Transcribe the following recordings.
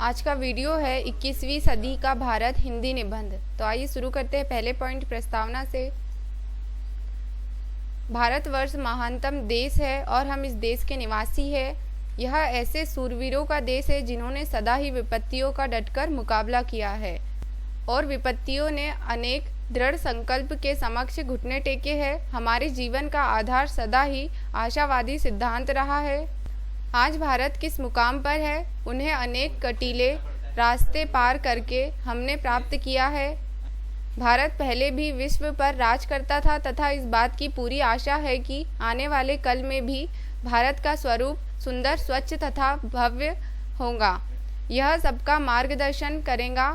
आज का वीडियो है 21वीं सदी का भारत हिंदी निबंध। तो आइए शुरू करते हैं पहले पॉइंट प्रस्तावना से। भारतवर्ष महानतम देश है और हम इस देश के निवासी हैं। यह ऐसे सूरवीरों का देश है जिन्होंने सदा ही विपत्तियों का डटकर मुकाबला किया है और विपत्तियों ने अनेक दृढ़ संकल्प के समक्ष घुटने टेके हैं। हमारे जीवन का आधार सदा ही आशावादी सिद्धांत रहा है। आज भारत किस मुकाम पर है, उन्हें अनेक कटीले रास्ते पार करके हमने प्राप्त किया है। भारत पहले भी विश्व पर राज करता था तथा इस बात की पूरी आशा है कि आने वाले कल में भी भारत का स्वरूप सुंदर, स्वच्छ तथा भव्य होगा। यह सबका मार्गदर्शन करेगा।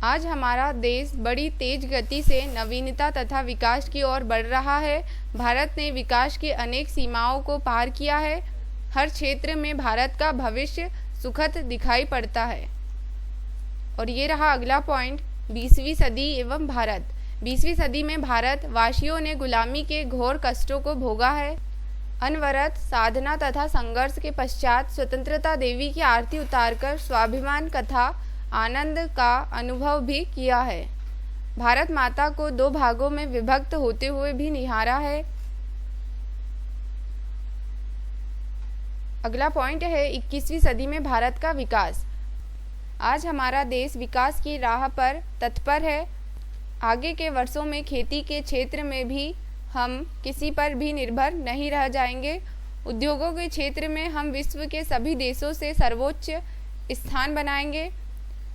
आज हमारा देश बड़ी तेज गति से नवीनता तथा विकास की ओर बढ़ रहा है। भारत ने विकास की अनेक सीमाओं को पार किया है। हर क्षेत्र में भारत का भविष्य सुखद दिखाई पड़ता है। और ये रहा अगला पॉइंट, 20वीं सदी एवं भारत। 20वीं सदी में भारत वासियों ने गुलामी के घोर कष्टों को भोगा है। अनवरत साधना तथा संघर्ष के पश्चात स्वतंत्रता देवी की आरती उतारकर स्वाभिमान तथा आनंद का अनुभव भी किया है। भारत माता को दो भागों में विभक्त होते हुए भी निहारा है। अगला पॉइंट है 21वीं सदी में भारत का विकास। आज हमारा देश विकास की राह पर तत्पर है। आगे के वर्षों में खेती के क्षेत्र में भी हम किसी पर भी निर्भर नहीं रह जाएंगे। उद्योगों के क्षेत्र में हम विश्व के सभी देशों से सर्वोच्च स्थान बनाएंगे।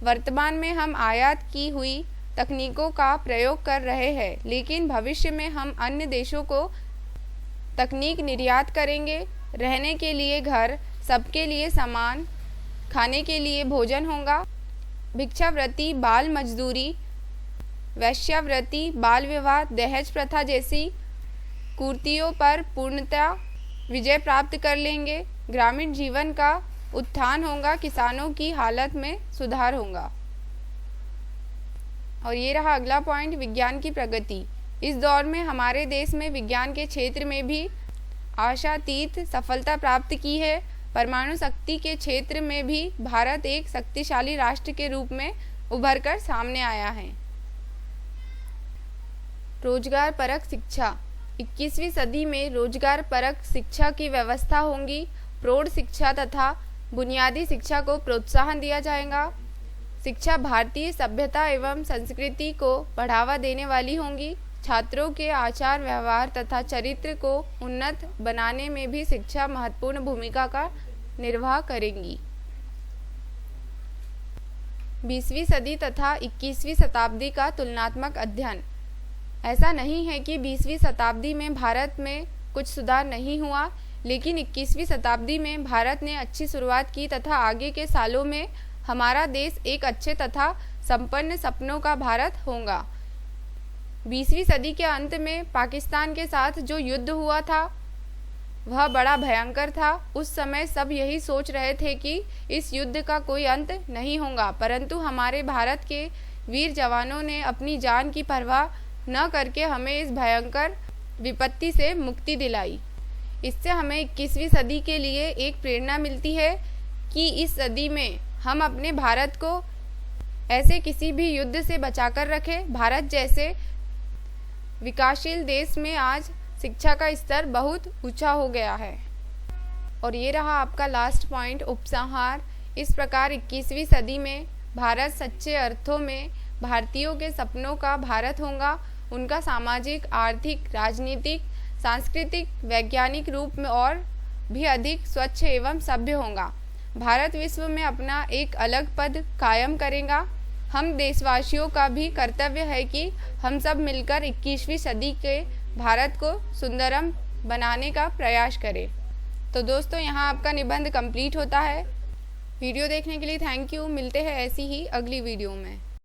वर्तमान में हम आयात की हुई तकनीकों का प्रयोग कर रहे हैं, लेकिन भविष्य में हम अन्य देशों को तकनीक निर्यात करेंगे। रहने के लिए घर, सबके लिए सामान, खाने के लिए भोजन होगा। भिक्षावृत्ति, बाल मजदूरी, वैश्यावृत्ति, बाल विवाह, दहेज प्रथा जैसी कुरीतियों पर पूर्णतः विजय प्राप्त कर लेंगे। ग्रामीण जीवन का उत्थान होगा। किसानों की हालत में सुधार होगा। और ये रहा अगला पॉइंट, विज्ञान की प्रगति। इस दौर में हमारे देश में विज्ञान के क्षेत्र में भी आशातीत सफलता प्राप्त की है। परमाणु शक्ति के क्षेत्र में भी भारत एक शक्तिशाली राष्ट्र के रूप में उभरकर सामने आया है। रोजगार परक शिक्षा। 21वीं सदी में रोजगार परक शिक्षा की व्यवस्था होगी। प्रौढ़ शिक्षा तथा बुनियादी शिक्षा को प्रोत्साहन दिया जाएगा। शिक्षा भारतीय सभ्यता एवं संस्कृति को बढ़ावा देने वाली होंगी। छात्रों के आचार व्यवहार तथा चरित्र को उन्नत बनाने में भी शिक्षा महत्वपूर्ण भूमिका का निर्वाह करेंगी। 20वीं सदी तथा 21वीं शताब्दी का तुलनात्मक अध्ययन। ऐसा नहीं है कि 20वीं शताब्दी में भारत में कुछ सुधार नहीं हुआ, लेकिन 21वीं शताब्दी में भारत ने अच्छी शुरुआत की तथा आगे के सालों में हमारा देश एक अच्छे तथा संपन्न सपनों का भारत होगा। 20वीं सदी के अंत में पाकिस्तान के साथ जो युद्ध हुआ था वह बड़ा भयंकर था। उस समय सब यही सोच रहे थे कि इस युद्ध का कोई अंत नहीं होगा, परंतु हमारे भारत के वीर जवानों ने अपनी जान की परवाह न करके हमें इस भयंकर विपत्ति से मुक्ति दिलाई। इससे हमें 21वीं सदी के लिए एक प्रेरणा मिलती है कि इस सदी में हम अपने भारत को ऐसे किसी भी युद्ध से बचाकर रखें। भारत जैसे विकासशील देश में आज शिक्षा का स्तर बहुत ऊंचा हो गया है। और ये रहा आपका लास्ट पॉइंट, उपसंहार। इस प्रकार 21वीं सदी में भारत सच्चे अर्थों में भारतीयों के सपनों का भारत होगा। उनका सामाजिक, आर्थिक, राजनीतिक, सांस्कृतिक, वैज्ञानिक रूप में और भी अधिक स्वच्छ एवं सभ्य होगा। भारत विश्व में अपना एक अलग पद कायम करेगा। हम देशवासियों का भी कर्तव्य है कि हम सब मिलकर 21वीं सदी के भारत को सुंदरम बनाने का प्रयास करें। तो दोस्तों, यहाँ आपका निबंध कंप्लीट होता है। वीडियो देखने के लिए थैंक यू। मिलते हैं ऐसी ही अगली वीडियो में।